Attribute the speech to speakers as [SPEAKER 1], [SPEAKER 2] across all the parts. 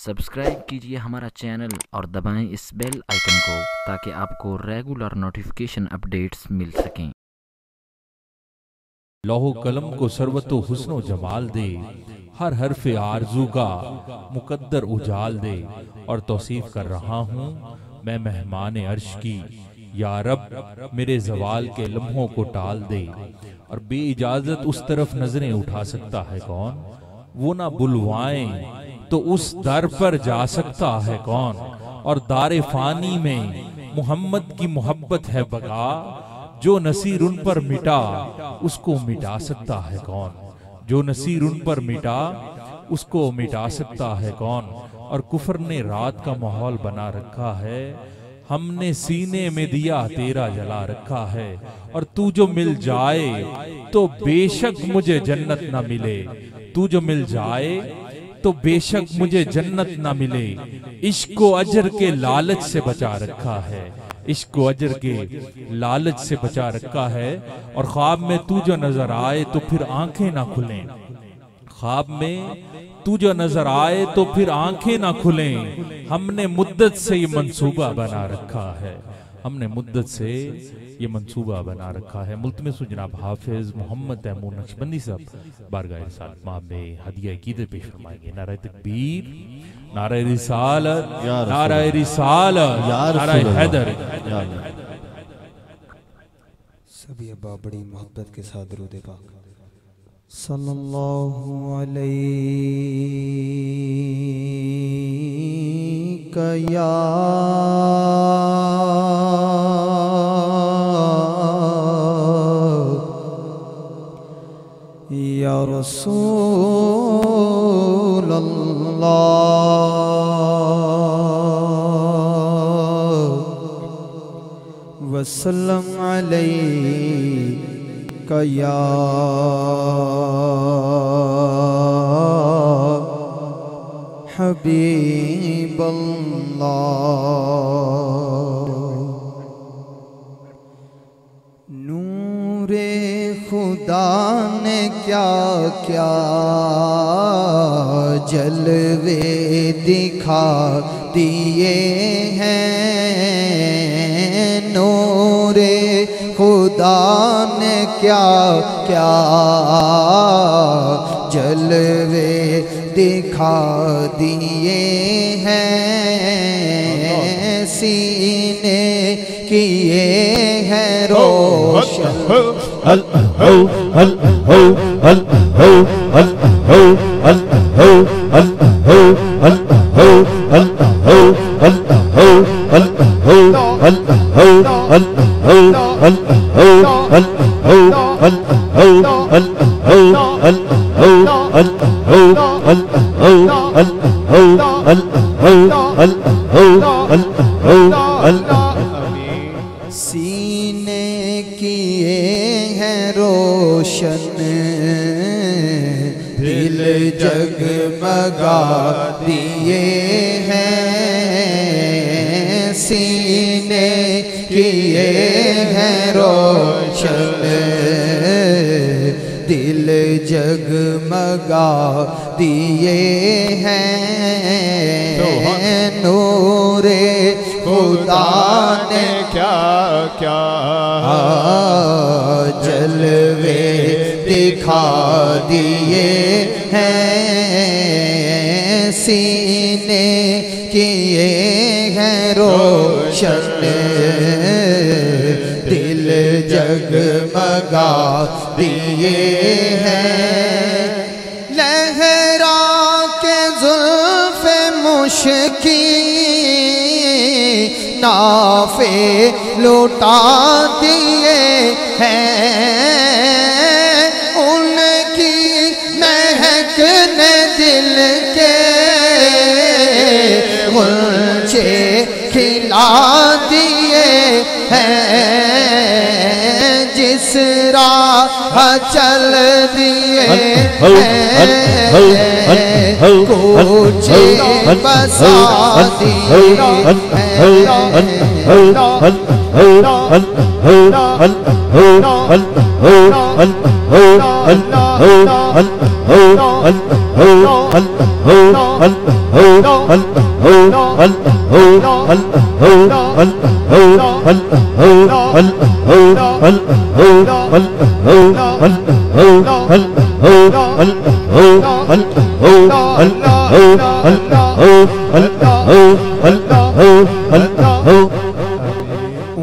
[SPEAKER 1] Subscribe کیجئے ہمارا channel اور دبائیں اس بیل آئیکن کو تاکہ آپ کو ریگولر نوٹیفیکیشن اپڈیٹس مل سکیں۔
[SPEAKER 2] لوح و قلم کو ثروت و حسن و جمال دے، ہر حرف آرزو کا مقدر اجال دے، اور توصیف کر رہا ہوں میں مہمان عرش کی، یا رب میرے زوال کے لمحوں کو ٹال دے۔ اور بے اجازت اس طرف نظریں اٹھا سکتا ہے کون؟ وہ نہ بلوائیں تو اس در پر جا سکتا ہے کون؟ اور دار فانی میں محمد کی محبت ہے بقا، جو نصیر ان پر مٹا اس کو مٹا سکتا ہے کون؟ جو نصیر ان پر مٹا اس کو مٹا سکتا ہے کون؟ اور کفر نے رات کا ماحول بنا رکھا ہے، ہم نے سینے میں دیا تیرا جلا رکھا ہے۔ اور تو جو مل جائے تو بے شک مجھے جنت نہ ملے، تو جو مل جائے تو بے شک مجھے جنت نہ ملے۔ عشق و اجر کے لالچ سے بچا رکھا ہے، عشق و اجر کے لالچ سے بچا رکھا ہے۔ اور خواب میں تو جو نظر آئے تو پھر آنکھیں نہ کھلیں، خواب میں تو جو نظر آئے تو پھر آنکھیں نہ کھلیں۔ ہم نے مدت سے یہ منصوبہ بنا رکھا ہے، ہم نے مدت سے یہ منصوبہ بنا رکھا ہے۔ ملتمس جناب حافظ محمد تیمور نقشبندی صاحب بارگاہ رسالت ماہ میں ہدیہ عقیدت پیش فرمائیں گے۔ نعرہ تکبیر، نعرہ رسالت، نعرہ رسالت، نعرہ حیدر۔
[SPEAKER 3] سبھی ابا بڑی محبت کے ساتھ درود پاک صلی اللہ علیہ یا رسول اللہ وسلم علیک یا حبیب اللہ۔ نور خدا نے کیا کیا جلوے دکھا دیے ہیں، نور خدا نے کیا کیا جلوے دکھا دیے ہیں، سینے کیے ہیں روشن۔ سینے کیے ہیں روشن، دل جگمگا دیے ہیں، سینے کیے ہیں روشن، دل جگمگا دیے ہیں، نور خدا نے کیا کیا جلوے دکھا دیے ہیں، سینے کیے ہیں روشن، دل جگمگا دیے ہیں، لہرا کے زلف مشکی نافے لوٹا دیے ہیں، ان کی مہک نے دل کے غنچے کھلا دیے ہیں، جس راہ چل دیے ہیں، کوچے بسا دیے ہیں،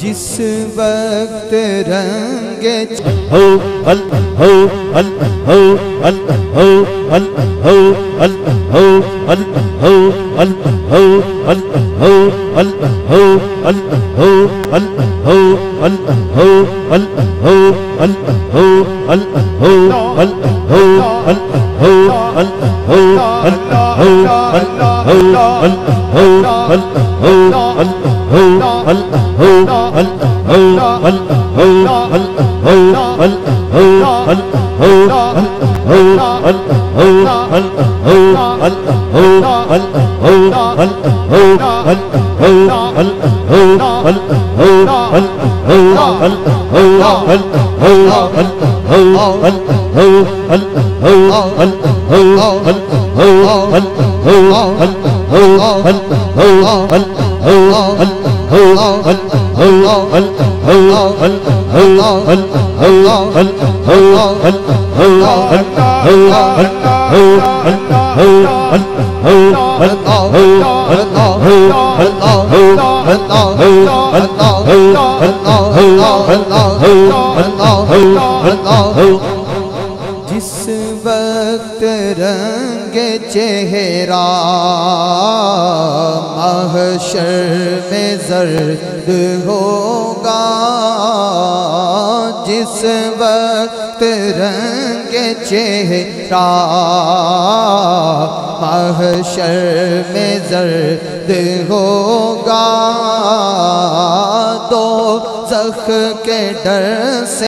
[SPEAKER 3] جس وقت رنگ جس وقت رنگ چہرہ محشر میں زرد ہوگا، جس وقت رنگ چہرہ محشر میں زرد ہوگا، دوزخ کے ڈر سے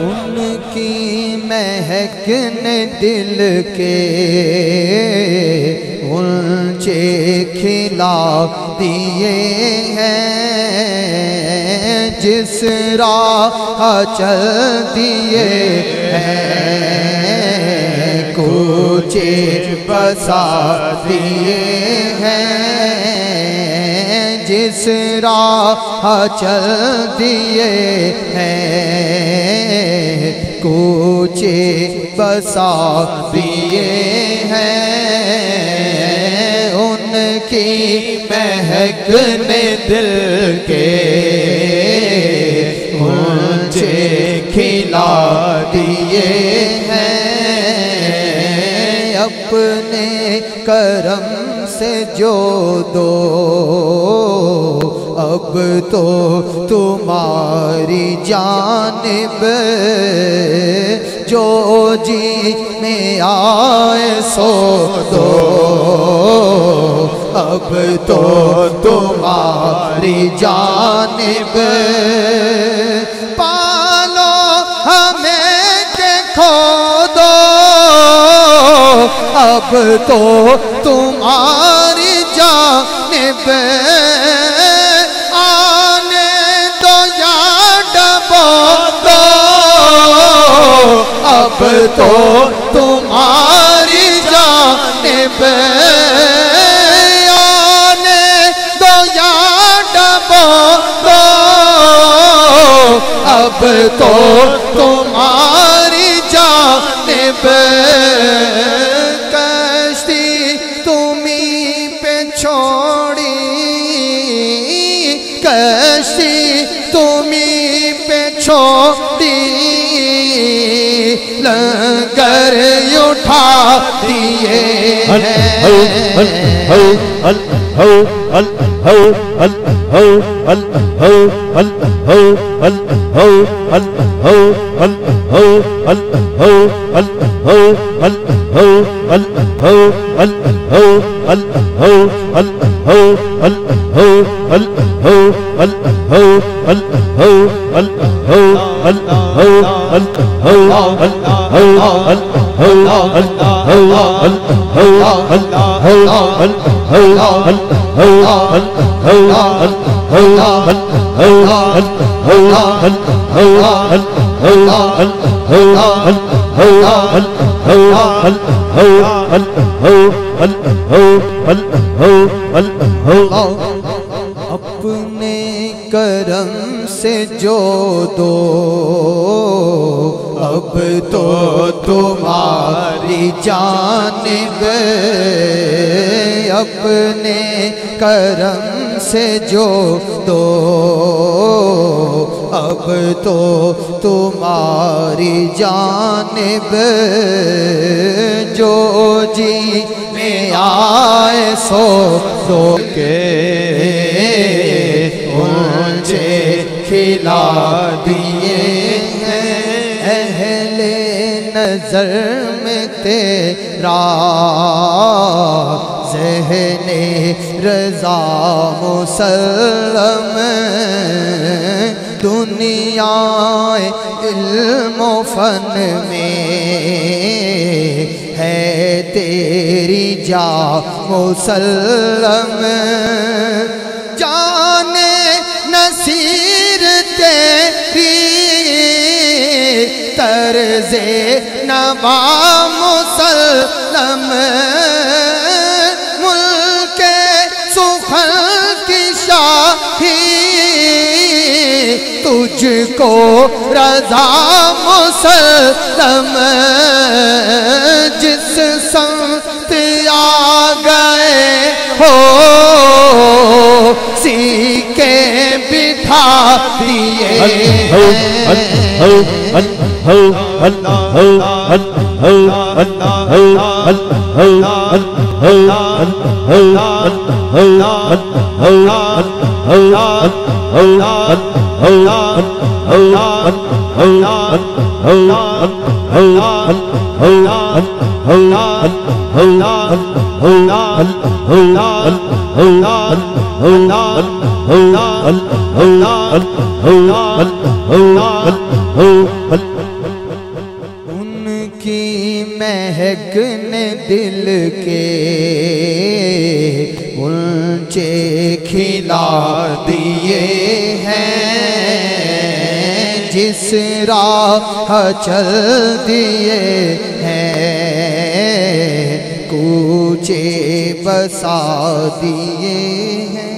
[SPEAKER 3] ان کی مہک نے دل کے غنچے کھلا دیے ہیں، جس راہ چل دیے ہیں کوچے بسا دیے ہیں، جس راہ چل دیے ہیں کوچے بسا دیے ہیں، ان کی مہک نے دل کے غنچے کھلا دیے ہیں، اپنے کرم سے جو دو اب تو تمہاری جانب جو جی میں آئے سو دو اب تو تمہاری جانب پالو ہمیں دیکھو دو اب تو تمہاری جانب آنے دو یا ڈبو دو اب تو تمہاری جانب آنے دو یا ڈبو دو اب تو تمہاری جانب کشتی تمہیں پہ چھوڑی کشتی تمہیں پہ چھوڑی لنگر اٹھا دیے اپنے کرم سے جو دو اب تو تمہاری جانب اپنے کرم سے جو دو اب تو تمہاری جانب جو جی میں آئے سو دو کے اونچے کھلا دیے ہیں اہل نظر میں تیرا ذہن رضا مسلم دنیا علم و فن میں ہے تیری جا مسلم جانے نصیر تیری طرز نوا مسلم ملک سخن کی شاہی تجھ کو رضا مسلم جس سمت آ گئے ہو سیکھے بٹھا دیے ان کی مہک نے دل کے اونچے کھلا دیے ہیں جس راہ چل دیے ہیں کوچے بسا دیے ہیں